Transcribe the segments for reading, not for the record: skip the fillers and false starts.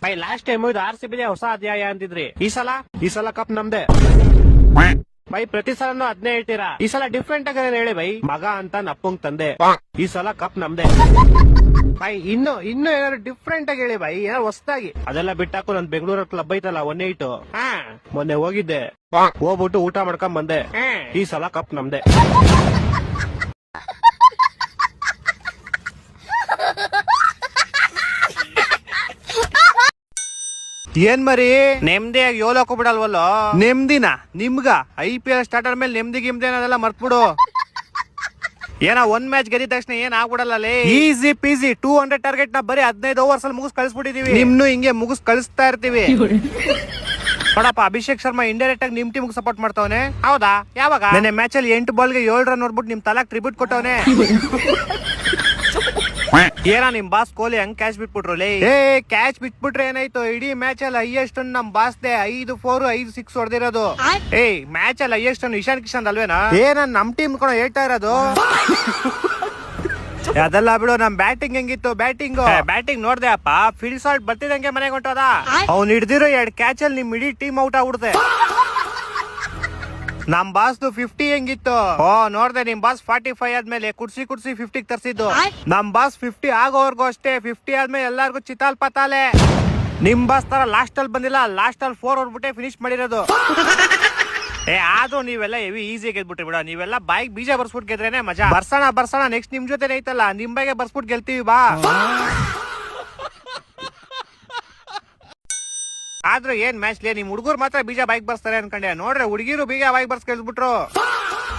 By last time ಇದು RCB ಹೊಸ ಅಧ್ಯಾಯ ಅಂತಿದ್ರಿ. ಈ ಸಲ ಕಪ್ ನಮ್ದೆ ಬೈ. ಪ್ರತಿ ಸಲನು ಅದ್ನೇ ಹೇಳ್ತೀರಾ, ಈ ಸಲ ಡಿಫ್ರೆಂಟ್ ಆಗಿ ಹೇಳಿ ಬೈ. ಮಗ ಅಂತ ನಪ್ಪಂಗ್ ತಂದೆ, ಈ ಸಲ ಕಪ್ ನಮ್ದೆ ಬೈ. ಇನ್ನು ಏನಾದ್ರು ಡಿಫ್ರೆಂಟ್ ಆಗಿ ಹೇಳಿ ಬೈ, ಏನಾದ್ರು ಹೊಸದಾಗಿ. ಅದೆಲ್ಲ ಬಿಟ್ಟಾಕು, ನನ್ ಬೆಂಗಳೂರಲ್ಲಿ ಕ್ಲಬ್ ಐತಲ್ಲ 1-8, ಮೊನ್ನೆ ಹೋಗಿದ್ದೆ, ಹೋಗ್ಬಿಟ್ಟು ಊಟ ಮಾಡ್ಕೊಂಡ್ ಬಂದೆ. ಈ ಸಲ ಕಪ್ ನಮ್ದೆ. ಏನ್ ಮರಿ ನೆಮ್ಮದಿಯಾಗಿ ಯೋಲಕ್ಕೂ ಬಿಡಲ್ವಲ್ಲ? ನೆಮ್ಮದಿನ ನಿಮ್ಗ IPL ಸ್ಟಾರ್ಟ್ ಆದ್ಮೇಲೆ ನೆಮ್ಮದಿ ಗಿಮ್ದಿ ಅನ್ನೋದೆಲ್ಲ ಮರ್ತ್ಬಿಡು. ಏನ ಒಂದ್ ಮ್ಯಾಚ್ ಗೆದ್ದ ತಕ್ಷಣ ಏನ್ ಆಗ್ಬಿಡಲ್ಲ. ಈಸಿ ಪೀಸಿ 200 ಟಾರ್ಗೆಟ್ ನ ಬರೀ 15 ಓವರ್ಸ್ ಅಲ್ಲಿ ಮುಗಿಸ್ ಕಳಿಸ್ಬಿಟ್ಟಿದೀವಿ. ನಿಮ್ನು ಹಿಂಗೆ ಮುಗಿಸ್ ಕಳಿಸ್ತಾ ಇರ್ತೀವಿ ನೋಡಪ್ಪ. ಅಭಿಷೇಕ್ ಶರ್ಮಾ ಇಂಡೈರೆಕ್ಟ್ ಆಗಿ ನಿಮ್ ಟೀಮ್ ಸಪೋರ್ಟ್ ಮಾಡ್ತಾವನೆ. ಹೌದಾ? ಯಾವಾಗ? ನೆನ್ನೆ ಮ್ಯಾಚ್ ಅಲ್ಲಿ 8 ಬಾಲ್ಗೆ 7 ರನ್ ನೋಡ್ಬಿಟ್ಟು ನಿಮ್ ತಲಾಕ್ ಟ್ರಿಬ್ಯೂಟ್ ಕೊಟ್ಟವನೆ. ಏನ ನಿಮ್ ಬಾಸ್ ಕೊಹ್ಲಿ ಹಂಗ್ ಕ್ಯಾಚ್ ಬಿಟ್ಬಿಟ್ರು? ಕ್ಯಾಚ್ ಬಿಟ್ಬಿಟ್ರೆ ಏನಾಯ್ತು? ಇಡೀ ಮ್ಯಾಚ್ ಅಲ್ಲಿ ಹೈಯೆಸ್ಟ್ ನಮ್ ಬಾಸ್ದೆ 5 4 5 6 ಹೊಡೆದಿರೋದು. ಮ್ಯಾಚ್ ಅಲ್ಲಿ ಹೈಯೆಸ್ಟ್ ಇಶಾನ್ ಕಿಶನ್ ಅಲ್ವೇನಾ? ನಮ್ ಟೀಮ್ ಕೂಡ ಹೇಳ್ತಾ ಇರೋದು. ಅದೆಲ್ಲ ಬಿಡು, ನಮ್ ಬ್ಯಾಟಿಂಗ್ ಹೆಂಗಿತ್ತು? ಬ್ಯಾಟಿಂಗ್ ನೋಡ್ದೆ ಅಪ್ಪ, ಫೀಲ್ಡ್ ಸಾಲ್ಟ್ ಬರ್ತಿದಂಗೆ ಮನೆಗೆ ಹೊಂಟೋದ. ಅವ್ನು ಹಿಡ್ದಿರೋ 2 ಕ್ಯಾಚ್ ಅಲ್ಲಿ ನಿಮ್ ಇಡೀ ಟೀಮ್ ಔಟ್ ಆಗ್ಬಿಡುತ್ತೆ. ನಮ್ ಬಾಸ್ದು 50 ಹೆಂಗಿತ್ತು? ನೋಡ್ದೆ, ನಿಮ್ ಬಾಸ್ 45 ಆದ್ಮೇಲೆ ಕುಡ್ಸಿ 50 ತರ್ಸಿದ್ದು. ನಮ್ ಬಾಸ್ 50 ಆಗೋವರ್ಗು ಅಷ್ಟೇ. 50 ಆದ್ಮೇಲೆ ಎಲ್ಲಾರ್ಗು ಚಿತಾಲ್ ಪತಾಲೆ. ನಿಮ್ ಬಾಸ್ ತರ ಲಾಸ್ಟ್ ಅಲ್ಲಿ ಬಂದಿಲ್ಲ, ಲಾಸ್ಟ್ ಅಲ್ಲಿ 4 ಹೊಡ್ಬಿಟ್ಟೆ ಫಿನಿಶ್ ಮಾಡಿರೋದು. ಆದ್ರೂ ನೀವೆಲ್ಲ ಹೆವಿ ಈಸಿ ಗೆದ್ಬಿಟ್ರಿ ಬಿಡ. ನೀವೆಲ್ಲ ಬಾಯಿಗೆ ಬೀಜ ಬರ್ಸ್ಬಿಟ್ಟು ಗೆದ್ರೇನೆ ಮಜಾ. ಬರ್ಸೋಣ ನೆಕ್ಸ್ಟ್ ನಿಮ್ ಜೊತೆ ಐತಲ್ಲ, ನಿಮ್ ಬಾಯಿಗೆ ಬರ್ಸ್ಬಿಟ್ಟು ಗೆಲ್ತೀವಿ ಬಾ. ಆದ್ರೆ ಏನ್ ಮ್ಯಾಚ್ ಲೇ, ನಿಮ್ ಹುಡುಗರು ಮಾತ್ರ ಬೀಜ ಬೈಕ್ ಬರ್ಸ್ತಾರೆ ಅನ್ಕೊಂಡೆ. ನೋಡ್ರೆ ಹುಡುಗಿರು ಬೀಜ ಬೈಕ್ ಬರ್ಸ್ ಕೇಳ್ಬಿಟ್ರು.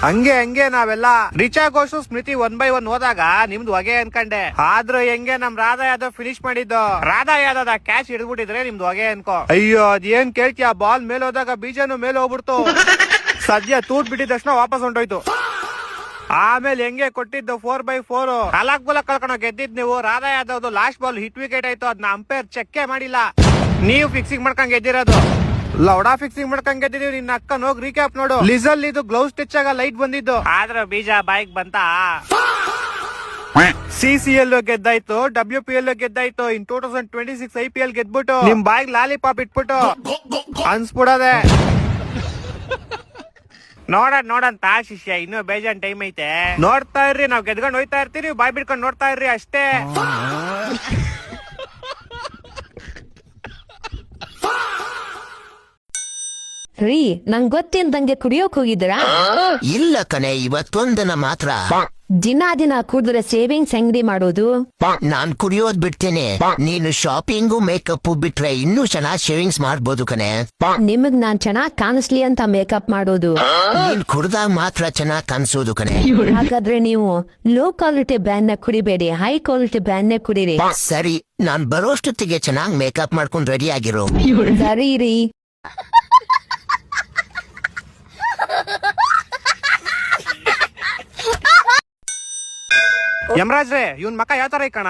ಹಂಗೆ ನಾವೆಲ್ಲ ರಿಚಾ ಘೋಷ್ ಸ್ಮೃತಿ 1 by 1 ಹೋದಾಗ ನಿಮ್ದು ಹೊಗೆ ಅನ್ಕೊಂಡೆ. ಆದ್ರೂ ಹೆಂಗೆ ನಮ್ ರಾಧಾ ಯಾದವ್ ಫಿನಿಶ್ ಮಾಡಿದ್ದು. ರಾಧಾ ಯಾದವ್ ಕ್ಯಾಚ್ ಹಿಡಿದ್ಬಿಟ್ಟಿದ್ರೆ ನಿಮ್ದು ಹೊಗೆ ಅನ್ಕೋ. ಅಯ್ಯೋ ಅದೇನ್ ಕೇಳ್ತೀಯ, ಬಾಲ್ ಮೇಲೆ ಹೋದಾಗ ಬೀಜನು ಮೇಲೆ ಹೋಗ್ಬಿಡ್ತು. ಸದ್ಯ ತೂತ್ ಬಿಟ್ಟಿದ ತಕ್ಷಣ ವಾಪಸ್ ಹೊಂಟೋಯ್ತು. ಆಮೇಲೆ ಹೆಂಗೆ ಕೊಟ್ಟಿದ್ದು 4 by 4 ನಾಲ್ಕು ಬಾಲ್ ಕಳ್ಕೊಂಡು ಗೆದ್ದಿದ್ ನೀವು. Radha Yadav last ball hit wicket ಆಯ್ತು, ಅದನ್ನ ಅಂಪೈರ್ ಚೆಕ್ ಮಾಡಿಲ್ಲ. ನೀವು ಫಿಕ್ಸಿಂಗ್ ಮಾಡ್ಕೊಂಡ್ ಗೆದ್ದಿರೋದು. ಲೌಡಾ ಫಿಕ್ಸಿಂಗ್ ಮಾಡ್ಕೊಂಡ್ ಗೆದ್ದಿದೀವಿ. ನಿನ್ನ ಅಕ್ಕನ್ ಹೋಗಿ ರೀಕ್ಯಾಪ್ ನೋಡು. ಲಿಸಲ್ ಇದು ಗ್ಲೌಸ್ ಟಚ್ ಆಗ ಲೈಟ್ ಬಂದಿದ್ದು. ಆದ್ರೆ ಬೀಜ ಬೈಕ್ ಬಂತ. CCL ಗೆದ್ದಾಯ್ತು, WPL ಗೆದ್ದಾಯ್ತು. ಇನ್ 2026 IPL ಗೆದ್ಬಿಟ್ಟು ನಿಮ್ ಬಾಯಿಗೆ ಲಾಲಿಪಾಪ್ ಇಟ್ಬಿಟ್ಟು ಅನ್ಸ್ಬಿಡದೆ. ನೋಡಂತ ಶಿಷ್ಯ, ಇನ್ನು ಬೇಜಾನ್ ಟೈಮ್ ಐತೆ. ನೋಡ್ತಾ ಇರ್ರಿ, ನಾವ್ ಗೆದ್ಕೊಂಡ್ ಹೋಯ್ತಾ ಇರ್ತೀವಿ, ಬಾಯ್ ಬಿಡ್ಕೊಂಡ್ ನೋಡ್ತಾ ಇರ್ರಿ ಅಷ್ಟೇ. ರೀ, ನಂಗ್ ಗೊತ್ತಿಲ್ದಂಗೆ ಕುಡಿಯೋಕ್ ಹೋಗಿದ್ದೀರಾ? ಇಲ್ಲ ಕಣೆ, ಇವತ್ತೊಂದನ ಮಾತ್ರ. ದಿನ ಕುಡಿದ್ರೆ ಸೇವಿಂಗ್ಸ್ ಅಂಗಡಿ ಮಾಡೋದು? ನಾನ್ ಕುಡಿಯೋದ್ ಬಿಡ್ತೇನೆ. ನೀನು ಶಾಪಿಂಗು ಮೇಕಪ್ ಬಿಟ್ರೆ ಇನ್ನೂ ಚೆನ್ನಾಗ್ ಶೇವಿಂಗ್ಸ್ ಮಾಡ್ಬೋದು ಕಣೆ. ನಿಮಗ್ ನಾನ್ ಚೆನ್ನಾಗ್ ಕಾಣಿಸ್ಲಿ ಅಂತ ಮೇಕಪ್ ಮಾಡೋದು. ನೀನ್ ಕುಡ್ದಾಗ ಮಾತ್ರ ಚೆನ್ನಾಗ್ ಕಾಣಿಸೋದು ಕಣೆ. ಹಾಗಾದ್ರೆ ನೀವು ಲೋ ಕ್ವಾಲಿಟಿ ಬ್ರ್ಯಾಂಡ್ ನ ಕುಡಿಬೇಡಿ, ಹೈ ಕ್ವಾಲಿಟಿ ಬ್ರ್ಯಾಂಡ್ ನೇ ಕುಡೀರಿ. ಸರಿ, ನಾನ್ ಬರೋಷ್ಟೊತ್ತಿಗೆ ಚೆನ್ನಾಗ್ ಮೇಕಪ್ ಮಾಡ್ಕೊಂಡ್ ರೆಡಿ ಆಗಿರೋ. ಸರಿ ರೀ. ಯಮರಾಜ್ರೆ, ಇವನ್ ಮಕ ಯಾವ ತರ ಇಕ್ಕಣ?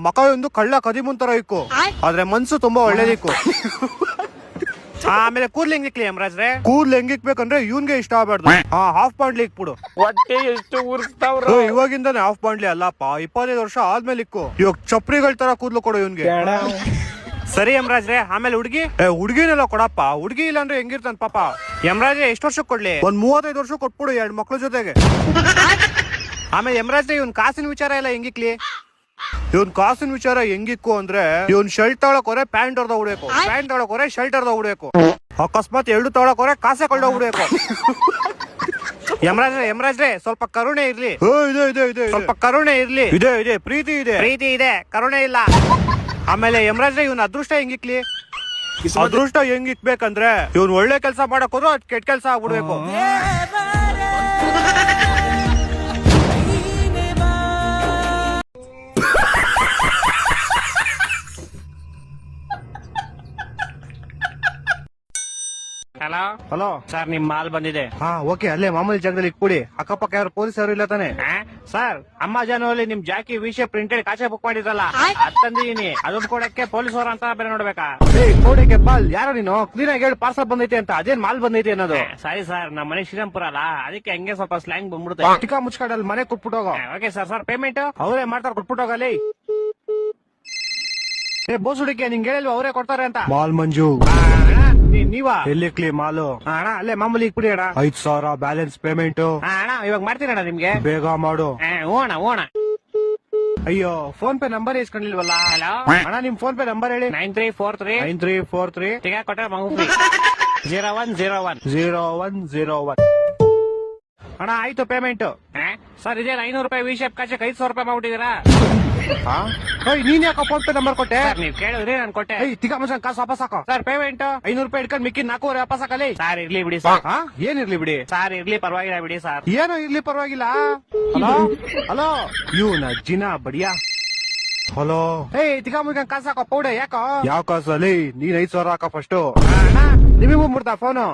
ಮಕ ಒಂದು ಕಳ್ಳ ಕದಿಮುನ್ ತರ ಇಕ್ಕು, ಆದ್ರೆ ಮನ್ಸು ತುಂಬಾ ಒಳ್ಳೇದಿಕ್ಕು. ಆಮೇಲೆ ಕೂದ್ಲು ಹೆಂಗಿಕ್ಲಿ ಯಮರಾಜ್ರೆ? ಕೂದ್ಲು ಹೆಂಗಿಕ್ಬೇಕಂದ್ರೆ ಇವನ್ಗೆ ಇಷ್ಟ ಆಗ್ಬಾರ್ದು. ಹಾಫ್ ಪಾಯಿಂಟ್ಲಿ ಇಕ್ಬಿಡು. ಹೊಟ್ಟೆ ಎಷ್ಟು ಉರ್ಸ್ತಾವ್ರು. ಇವಾಗಿಂದಾನೆ ಹಾಫ್ ಪಾಯಿಂಟ್ಲಿ ಅಲ್ಲಪ್ಪ, 25 ವರ್ಷ ಆದ್ಮೇಲೆ ಇಕ್ಕು. ಇವಾಗ ಚಪ್ರಿಗಳ ತರ ಕೂದ್ಲು ಕೊಡು ಇವನ್ಗೆ. ಸರಿ ಯಮರಾಜ್ರೆ. ಆಮೇಲೆ ಹುಡುಗಿನೆಲ್ಲ ಕೊಡಪ್ಪ. ಹುಡುಗಿ ಇಲ್ಲ ಅಂದ್ರೆ ಹೆಂಗಿರ್ತಾನ ಪಾಪ. ಯಮರಾಜ್ರೆ ಎಷ್ಟು ವರ್ಷಕ್ಕೆ ಕೊಡ್ಲಿ? ಒಂದ್ 35 ವರ್ಷ ಕೊಟ್ಬಿಡು, 2 ಮಕ್ಳ ಜೊತೆಗೆ. ಆಮೇಲೆ ಯಮರಾಜ್ರೆ, ಇವನ್ ಕಾಸಿನ ವಿಚಾರ ಎಲ್ಲ ಹೆಂಗಿಕ್ಲಿ? ಇವನ್ ಕಾಸಿನ ವಿಚಾರ ಹೆಂಗಿಕ್ಕು ಅಂದ್ರೆ, ಇವನ್ ಶರ್ಟ್ ತಗೊಳಕ್ ಹೊರೆ ಪ್ಯಾಂಟ್ ಹೊಡೆದ ಹುಡ್ಬೇಕು, ಪ್ಯಾಂಟ್ ತಗೊಳಕ್ ಹೊರೆ ಶರ್ಟ್ ಹೊಡೆದ ಹುಡ್ಬೇಕು. ಅಕಸ್ಮಾತ್ 2 ತಗೊಳಕ್ ಹೊರೆ ಕಾಸೆ ಕೊಳ್ಳೋ ಹುಡ್ಬೇಕು. ಯಮರಾಜ್ರೆ ಸ್ವಲ್ಪ ಕರುಣೆ ಇರ್ಲಿ. ಸ್ವಲ್ಪ ಕರುಣೆ ಇರ್ಲಿ. ಇದೆ ಪ್ರೀತಿ ಇದೆ, ಕರುಣೆ ಇಲ್ಲ. ಆಮೇಲೆ ಯಮರಾಜ್ರೆ, ಇವನ್ ಅದೃಷ್ಟ ಹೆಂಗಿಕ್ಲಿ? ಅದೃಷ್ಟ ಹೆಂಗಿಕ್ಬೇಕಂದ್ರೆ, ಇವನ್ ಒಳ್ಳೆ ಕೆಲಸ ಮಾಡಕ್ ಹೋದ್ರು ಅದ್ ಕೆಟ್ಟ ಕೆಲಸ ಆಗ್ಬಿಡ್ಬೇಕು. ಹಲೋ ಸರ್, ನಿಮ್ ಮಾಲ್ ಬಂದಿದೆ. ಓಕೆ, ಅಲ್ಲೇ ಮಾಮೂಲಿ ಜಾಗದಲ್ಲಿ ಇಟ್ಬಿಡಿ. ಅಕ್ಕಪಕ್ಕ ಯಾರು ಪೊಲೀಸ್ ಅವರು ಇಲ್ಲ ತಾನೆ? ಸರ್, ಅಮೆಜಾನ್ ನಿಮ್ ಜಾಕಿ ವಿಷಯ ಪ್ರಿಂಟೆಡ್ ಕಾಚೆ ಬುಕ್ ಮಾಡಿದ್ರಲ್ಲ, ಅದ್ ತಂದಿದೀನಿ. ಅದನ್ನ ಕೊಡಕ್ಕೆ ಪೊಲೀಸ್ ಅವ್ರ ಅಂತ ಬೇರೆ ನೋಡ್ಬೇಕಾ? ಕೋಡಿಗೆ ಬಾಲ್ ಯಾರೋ ನೀನು ಕ್ಲೀನ್ ಆಗಿ ಹೇಳಿ ಪಾರ್ಸಲ್ ಬಂದೈತೆ ಅಂತ. ಅದೇನ್ ಮಾಲ್ ಬಂದೈತೆ ಅನ್ನೋದು? ಸಾರಿ ಸರ್, ನಮ್ಮ ಮನೆ ಶ್ರೀರಾಮ್ಪುರ ಅಲ್ಲ, ಅದಕ್ಕೆ ಹಂಗೆ ಸ್ವಲ್ಪ ಸ್ಲ್ಯಾಂಗ್ ಬಂದ್ಬಿಡುತ್ತೆ. ಟಿಕಾ ಮುಚ್ಕಾಡಲ್ಲಿ ಮನೆ ಕೊಟ್ಬಿಟ್ಟೋಗ. ಓಕೆ ಸರ್, ಪೇಮೆಂಟ್ ಅವರೇ ಮಾಡ್ತಾರೆ, ಕೊಟ್ಬಿಟ್ಟೋಗಲಿ. ಏ ಬೋಸ್ ಹುಡುಕಿ ನಿಂಗೆ ಹೇಳಿಲ್ವಾ ಅವರೇ ಕೊಡ್ತಾರೆ ಅಂತ. ಮಾಲ್ ಮಂಜು ನೀವಾ ಎಲ್ಲಿ ಕ್ಲೀ ಮಾಲು ಅಣ್ಣ ಅಲ್ಲೇ ಮಾಮೂಲಿ ಕುಡಿ ಅಣ್ಣ. 5,000 ಬ್ಯಾಲೆನ್ಸ್ ಪೇಮೆಂಟ್ ಅಣ್ಣ ಇವಾಗ ಮಾಡ್ತೀನಿ ಅಣ್ಣ ನಿಮ್ಗೆ. ಬೇಗ ಮಾಡು. ಓಣ ಓಣ. ಅಯ್ಯೋ ಫೋನ್ ಪೇ ನಂಬರ್ ಇಸ್ಕೊಂಡಿಲ್ವಲ್ಲ. ಹಲೋ ಅಣ್ಣ ನಿಮ್ ಫೋನ್ ಪೇ ನಂಬರ್ ಹೇಳಿ. 9343 ತಿಗ ಕೊಟ್ಟ ಮಗು 0101 0101. ಅಣ್ಣ ಆಯ್ತು ಪೇಮೆಂಟ್. ಸರ್ ಇದೇ 500 ರೂಪಾಯಿ ವಿಶೇಪ್ ಕಾಚಕ್ 500 ರೂಪಾಯಿ ಮಾಡ್ಬಿಟ್ಟಿದ್ದೀರಾ. ನೀನ್ ಯಾಕ ಫೋನ್ ಪೇ ನಂಬರ್ ಕೊಟ್ಟೆ? ನೀವ್ ಕೇಳಿದ್ರಿ ನಾನು ಕೊಟ್ಟೆ. ತಿಗ ಮಚ್ಚ ಕಾಸು ವಾಪಸ್ ಹಾಕೋ. ಸರ್ ಪೇಮೆಂಟ್ 500 ರೂಪಾಯಿ ಇಟ್ಕೊಂಡ್ ಮಿಕ್ಕಿ 400 ವಾಪಸ್ ಹಾಕಲಿ. ಸರ್ ಇರ್ಲಿ ಬಿಡಿ ಸರ್. ಏನಿರ್ಲಿ ಬಿಡಿ. ಸರ್ ಇರ್ಲಿ ಪರವಾಗಿಲ್ಲ ಬಿಡಿ ಸರ್. ಏನೋ ಇರ್ಲಿ ಪರವಾಗಿಲ್ಲ. ಹಲೋ ಹಲೋ ಇವ್ನ ಜಿನ ಬಡಿಯಾ. ಹಲೋ ತಿಗ ಮುಗಿದ ಕಾಸು ಹಾಕೋ ಪೌಡೆ ಯಾಕೋ. ಯಾವ ಕಾಸಲ್ಲಿ? ನೀನ್ 5,000 ಹಾಕ ಫಸ್ಟ್. ನಿಮಗೂ ಮುಡ್ತಾ ಫೋನು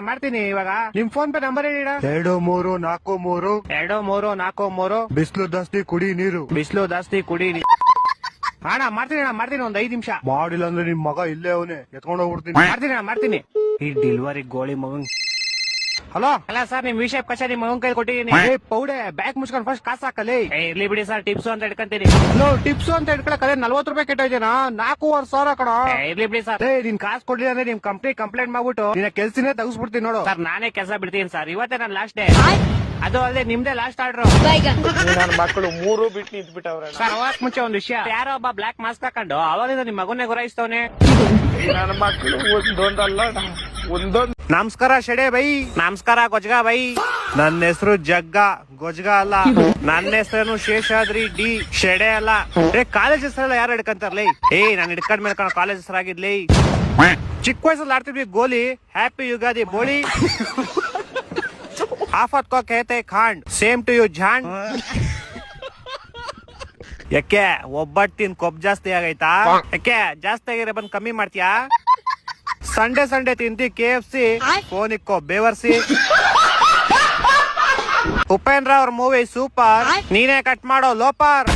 ಮಾಡ್ತೀನಿ ಇವಾಗ. ನಿಮ್ ಫೋನ್ ಪೇ ನಂಬರ್ ಹೇಳಿ. 2343 2343 ಬಿಸ್ಲು ಜಾಸ್ತಿ ಕುಡಿ ನೀರು. ಬಿಸಿಲು ಜಾಸ್ತಿ ಕುಡಿ. ಅಣ್ಣ ಮಾಡ್ತೀನಿ ಒಂದ್ 5 ನಿಮಿಷ. ಮಾಡಿಲ್ಲ ಅಂದ್ರೆ ನಿಮ್ ಮಗ ಇಲ್ಲೇ ಅವನೇ ಎತ್ಕೊಂಡ್ ಹೋಗ್ಬಿಡ್ತೀನಿ. ಮಾಡ್ತೀನಿ. ಈ ಡೆಲಿವರಿ ಗೋಳಿ ಮಗನ್. ಹಲೋ ಅಲ್ಲ ಸರ್ ನಿಮ್ ವಿಷಯ ಕಷ ನಿಮ್ ಮಗನ್ ಕೈ ಕೊಟ್ಟಿದ್ದೀನಿ. ಪೌಡೆ ಬ್ಯಾಗ್ ಮುಚ್ಕೊಂಡ್ ಫಸ್ಟ್ ಕಾಸು ಹಾಕಲಿ. ಇರ್ಲಿ ಬಿಡಿ ಸರ್ ಟಿಪ್ಸ್ ಅಂತ ಇಟ್ಕೊಂತೀನಿ. ಟಿಪ್ಸ್ ಅಂತ ಇಟ್ಕೊಳಕರೆ 40 ರೂಪಾಯಿ ಕೆಟ್ಟೋಯ್ತೇನಾ? 4,500 ಕಣ. ಇರ್ಲಿ ಬಿಡಿ ಸರ್. ನಿನ್ ಕಾಸು ಕೊಡ್ಲಿಲ್ಲ ಅಂದ್ರೆ ನಿಮ್ ಕಂಪ್ನಿ ಕಂಪ್ಲೇಂಟ್ ಮಾಡ್ಬಿಟ್ಟು ನಿನ್ನ ಕೆಲ್ಸನೇ ತೆಗಿಸ್ಬಿಡ್ತೀನಿ ನೋಡು. ಸರ್ ನಾನೇ ಕೆಲಸ ಬಿಡ್ತೀನಿ ಸರ್. ಇವತ್ತೇ ನಾನು ಲಾಸ್ಟ್ ಡೇ. ಅದು ಅಲ್ಲದೆ ನಿಮ್ದೇ ಲಾಸ್ಟ್ ಆರ್ಡರ್. ನನ್ನ ಮಕ್ಕಳು 3 ಬಿಟ್ಟು ನಿಂತ್ಬಿಟ್ಟವ್ರೆ. ಸರ್ ಹೋಗಕ್ ಮುಂಚೆ ಒಂದ್ ವಿಷಯ. ಯಾರೋ ಒಬ್ಬ ಬ್ಲಾಕ್ ಮಾಸ್ಕ್ ಹಾಕೊಂಡು ಅವರಿಂದ ನಿಮ್ ಮಗನ್ನೇ ಗುರಾಯಿಸ್ತವನೆ. ನನ್ನ ಮಕ್ಕಳು ಒಂದೊಂದಲ್ಲ ಒಂದೊಂದ್. ನಮಸ್ಕಾರ ಶೆಡೆ ಬೈ. ನಮಸ್ಕಾರ ಗೊಜ್ಗಾ ಬೈ. ನನ್ನ ಹೆಸರು ಜಗ್ಗ ಗೊಜ್ಗ ಅಲ್ಲ. ನನ್ನ ಹೆಸರು ಶೇಷಾದ್ರಿ ಡಿ ಶೆಡೆ ಅಲ್ಲ. ಕಾಲೇಜ್ ಹೆಸರೆಲ್ಲ ಯಾರು ಹಿಡ್ಕಂತಾರಲಿ? ನಾನು ಹಿಡ್ಕೊಂಡ್ ಮೇಲೆ ಕಾಲೇಜ್ ಹೆಸರಾಗಿದ್ಲಿ. ಚಿಕ್ಕ ವಯಸ್ಸಲ್ಲಿ ಆಡ್ತಿದ್ವಿ ಗೋಲಿ. ಹ್ಯಾಪಿ ಯುಗಾದಿ ಬೋಳಿ. ಆಫತ್ ಕೋ ಕೇತೆ ಖಾಂಡ್ ಸೇಮ್ ಟು ಯು ಜಾಂಡ್. ಯಾಕೆ ಒಬ್ಬಟ್ಟಿನ ಕೊಬ್ಬು ಜಾಸ್ತಿ ಆಗೈತಾ? ಯಾಕೆ ಜಾಸ್ತಿ ಆಗಿರೋ ಬಂದ್ ಕಮ್ಮಿ ಮಾಡ್ತೀಯಾ? ಸಂಡೆ ತಿಂತಿ KFC ಫೋನ್ ಇಕ್ಕೋ ಬೇವರ್ಸಿ. ಉಪೇಂದ್ರ ಅವ್ರ ಮೂವಿ ಸೂಪರ್. ನೀನೇ ಕಟ್ ಮಾಡೋ ಲೋಪರ್.